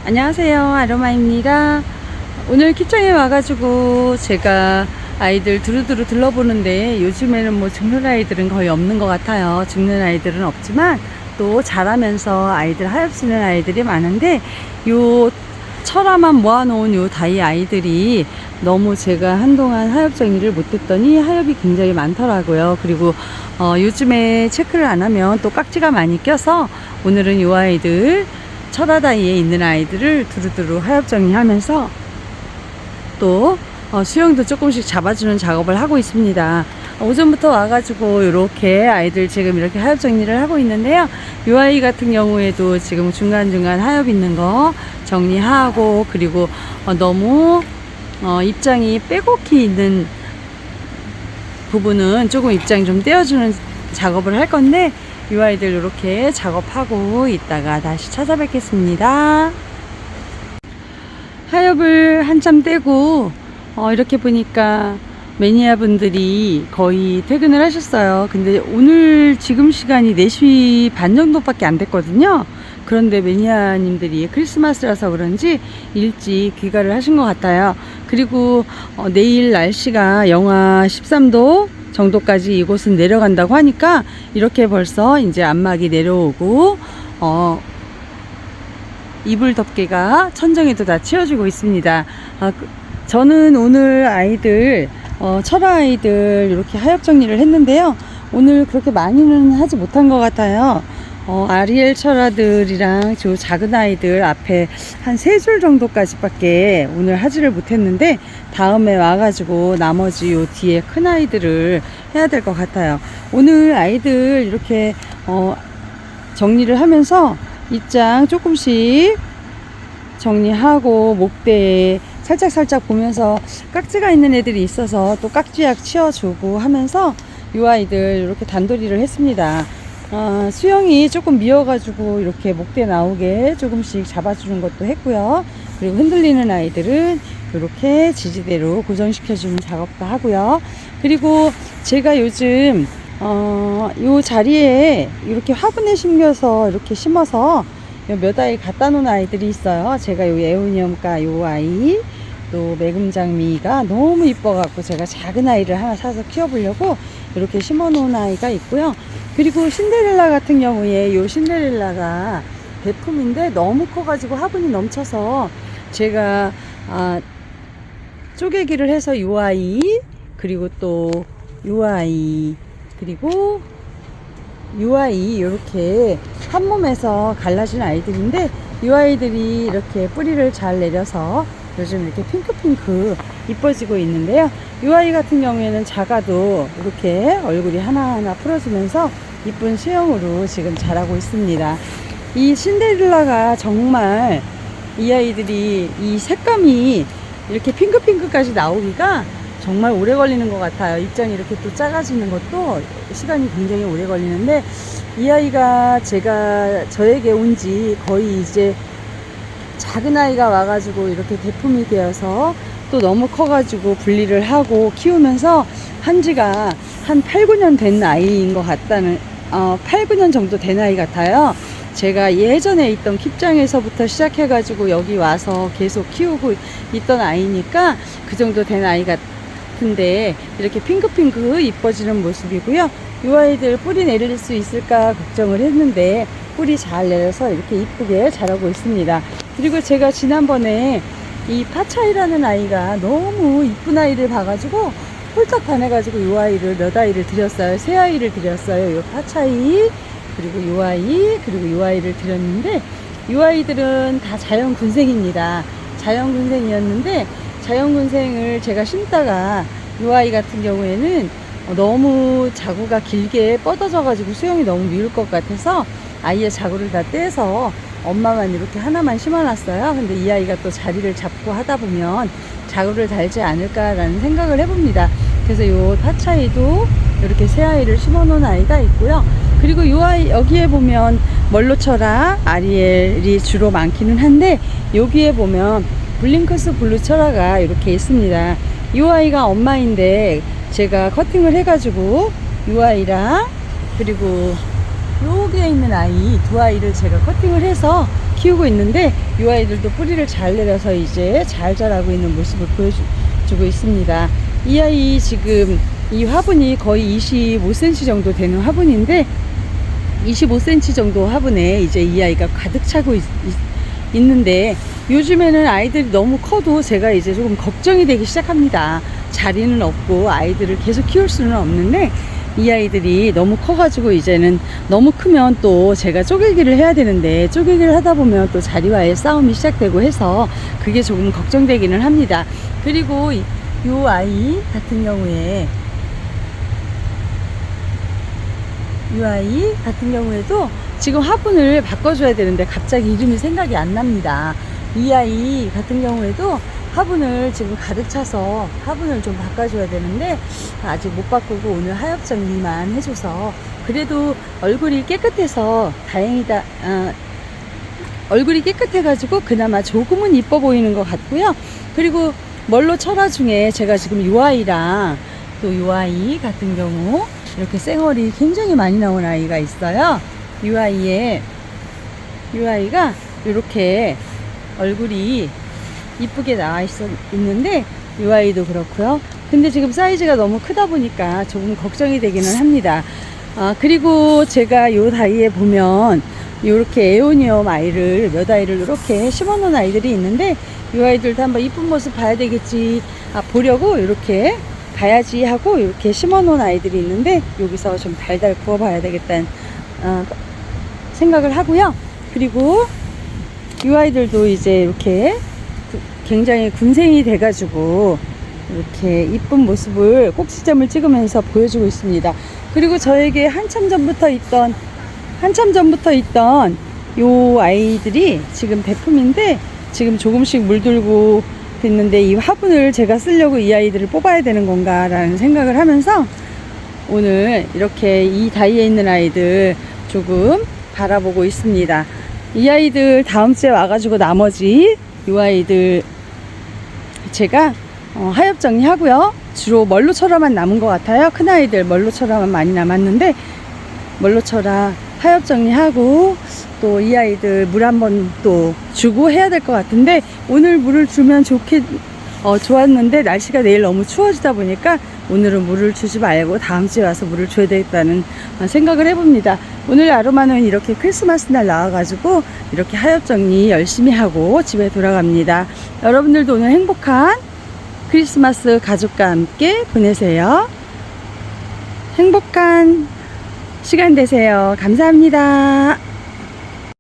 안녕하세요, 아로마입니다. 오늘 키장에 와가지고 제가 아이들 두루두루 둘러보는데, 요즘에는 뭐 죽는 아이들은 거의 없는 것 같아요. 죽는 아이들은 없지만 또 자라면서 아이들 하엽지는 아이들이 많은데, 요 철화만 모아놓은 요 다이 아이들이 너무 제가 한동안 하엽 정리를 못했더니 하엽이 굉장히 많더라고요. 그리고 요즘에 체크를 안 하면 또 깍지가 많이 껴서 오늘은 요 아이들, 철화다이에 있는 아이들을 두루두루 하엽 정리하면서 또 수영도 조금씩 잡아주는 작업을 하고 있습니다. 오전부터 와가지고 이렇게 아이들 지금 이렇게 하엽 정리를 하고 있는데요. 이 아이 같은 경우에도 지금 중간중간 하엽 있는 거 정리하고, 그리고 너무 입장이 빼곡히 있는 부분은 조금 입장 좀 떼어주는 작업을 할 건데, 이 아이들 이렇게 작업하고 있다가 다시 찾아뵙겠습니다. 하엽을 한참 떼고 이렇게 보니까 매니아 분들이 거의 퇴근을 하셨어요. 근데 오늘 지금 시간이 4시 반 정도밖에 안 됐거든요. 그런데 매니아님들이 크리스마스라서 그런지 일찍 귀가를 하신 것 같아요. 그리고 내일 날씨가 영하 13도 정도까지 이곳은 내려간다고 하니까 이렇게 벌써 이제 안막이 내려오고 이불 덮개가 천정에도 다 치워지고 있습니다. 저는 오늘 아이들 철화 아이들 이렇게 하엽 정리를 했는데요. 오늘 그렇게 많이는 하지 못한 것 같아요. 아리엘 철화들이랑 저 작은 아이들 앞에 한 3줄 정도까지 밖에 오늘 하지를 못했는데, 다음에 와가지고 나머지 요 뒤에 큰 아이들을 해야 될 것 같아요. 오늘 아이들 이렇게 정리를 하면서 입장 조금씩 정리하고 목대에 살짝 보면서 깍지가 있는 애들이 있어서 또 깍지약 치워주고 하면서 이 아이들 이렇게 단도리를 했습니다. 수영이 조금 미어가지고 이렇게 목대 나오게 조금씩 잡아주는 것도 했고요. 그리고 흔들리는 아이들은 이렇게 지지대로 고정시켜주는 작업도 하고요. 그리고 제가 요즘 요 자리에 이렇게 화분에 심겨서 이렇게 심어서 몇 아이 갖다 놓은 아이들이 있어요. 제가 요 에오니엄과 요 아이, 또 매금장미가 너무 이뻐 갖고 제가 작은 아이를 하나 사서 키워보려고 이렇게 심어 놓은 아이가 있고요. 그리고 신데렐라 같은 경우에 요 신데렐라가 대품인데 너무 커 가지고 화분이 넘쳐서 제가 쪼개기를 해서 요 아이, 그리고 또 요 아이, 그리고 요 아이, 이렇게 한 몸에서 갈라진 아이들인데, 이 아이들이 이렇게 뿌리를 잘 내려서 요즘 이렇게 핑크핑크 이뻐지고 있는데요. 이 아이 같은 경우에는 작아도 이렇게 얼굴이 하나하나 풀어지면서 이쁜 수영으로 지금 자라고 있습니다. 이 신데렐라가 정말 이 아이들이 이 색감이 이렇게 핑크핑크까지 나오기가 정말 오래 걸리는 것 같아요. 입장이 이렇게 또 작아지는 것도 시간이 굉장히 오래 걸리는데, 이 아이가 제가 저에게 온 지 거의 이제 작은 아이가 와가지고 이렇게 대품이 되어서 또 너무 커가지고 분리를 하고 키우면서 한 지가 한 8, 9년 된 아이인 것 같다는 8, 9년 정도 된 아이 같아요. 제가 예전에 있던 킵장에서부터 시작해가지고 여기 와서 계속 키우고 있던 아이니까 그 정도 된 아이 같은데, 이렇게 핑크핑크 이뻐지는 모습이고요. 이 아이들 뿌리 내릴 수 있을까 걱정을 했는데 뿌리 잘 내려서 이렇게 이쁘게 자라고 있습니다. 그리고 제가 지난번에 이 파차이라는 아이가 너무 이쁜 아이를 봐가지고 홀딱 반해가지고 이 아이를 몇 아이를 드렸어요. 3아이를 드렸어요. 이 파차이, 그리고 이 아이, 그리고 이 아이를 드렸는데, 이 아이들은 다 자연군생입니다. 자연군생이었는데, 자연군생을 제가 심다가 이 아이 같은 경우에는 너무 자구가 길게 뻗어져 가지고 수영이 너무 미울 것 같아서 아이의 자구를 다 떼서 엄마만 이렇게 하나만 심어놨어요. 근데 이 아이가 또 자리를 잡고 하다 보면 자구를 달지 않을까라는 생각을 해봅니다. 그래서 요 파차이도 이렇게 3아이를 심어 놓은 아이가 있고요. 그리고 요 아이, 여기에 보면 멀로철화, 아리엘이 주로 많기는 한데, 여기에 보면 블링크스 블루 철화가 이렇게 있습니다. 이 아이가 엄마인데 제가 커팅을 해가지고 이 아이랑, 그리고 여기에 있는 아이 2아이를 제가 커팅을 해서 키우고 있는데 이 아이들도 뿌리를 잘 내려서 이제 잘 자라고 있는 모습을 보여주고 있습니다. 이 아이 지금 이 화분이 거의 25cm 정도 되는 화분인데 25cm 정도 화분에 이제 이 아이가 가득 차고 있는데 요즘에는 아이들이 너무 커도 제가 이제 조금 걱정이 되기 시작합니다. 자리는 없고 아이들을 계속 키울 수는 없는데 이 아이들이 너무 커가지고 이제는 너무 크면 또 제가 쪼개기를 해야 되는데 쪼개기를 하다 보면 또 자리와의 싸움이 시작되고 해서 그게 조금 걱정되기는 합니다. 그리고 이 아이 같은 경우에 이 아이 같은 경우에도 지금 화분을 바꿔줘야 되는데 갑자기 이름이 생각이 안 납니다. 이 아이 같은 경우에도 화분을 지금 가득 차서 화분을 좀 바꿔줘야 되는데 아직 못 바꾸고 오늘 하엽 정리만 해줘서 그래도 얼굴이 깨끗해서 다행이다. 얼굴이 깨끗해가지고 그나마 조금은 이뻐 보이는 것 같고요. 그리고 멀로 철화 중에 제가 지금 이 아이랑 또 이 아이 같은 경우 이렇게 쌩얼이 굉장히 많이 나온 아이가 있어요. 이 아이가 이렇게 얼굴이 이쁘게 나와 있는데 이 아이도 그렇고요. 근데 지금 사이즈가 너무 크다 보니까 조금 걱정이 되기는 합니다. 그리고 제가 이 다이에 보면 이렇게 에오니엄 아이를 몇 아이를 이렇게 심어 놓은 아이들이 있는데 이 아이들도 한번 이쁜 모습 봐야 되겠지 보려고 이렇게 봐야지 하고 이렇게 심어 놓은 아이들이 있는데 여기서 좀 달달 구워 봐야 되겠다는 생각을 하고요. 그리고 이 아이들도 이제 이렇게 굉장히 군생이 돼가지고 이렇게 이쁜 모습을 꼭지점을 찍으면서 보여주고 있습니다. 그리고 저에게 한참 전부터 있던 요 아이들이 지금 대품인데 지금 조금씩 물들고 있는데 이 화분을 제가 쓰려고 이 아이들을 뽑아야 되는 건가 라는 생각을 하면서 오늘 이렇게 이 다이에 있는 아이들 조금 바라보고 있습니다. 이 아이들 다음 주에 와가지고 나머지 이 아이들 제가 하엽 정리하고요. 주로 멀로철화만 남은 것 같아요. 큰 아이들 멀로철화만 많이 남았는데 멀로철화 하엽 정리하고 또 이 아이들 물 한번 또 주고 해야 될 것 같은데 오늘 물을 주면 좋았는데 날씨가 내일 너무 추워지다 보니까 오늘은 물을 주지 말고 다음 주에 와서 물을 줘야 되겠다는 생각을 해봅니다. 오늘 아로마는 이렇게 크리스마스 날 나와가지고 이렇게 하엽 정리 열심히 하고 집에 돌아갑니다. 여러분들도 오늘 행복한 크리스마스 가족과 함께 보내세요. 행복한 시간 되세요. 감사합니다.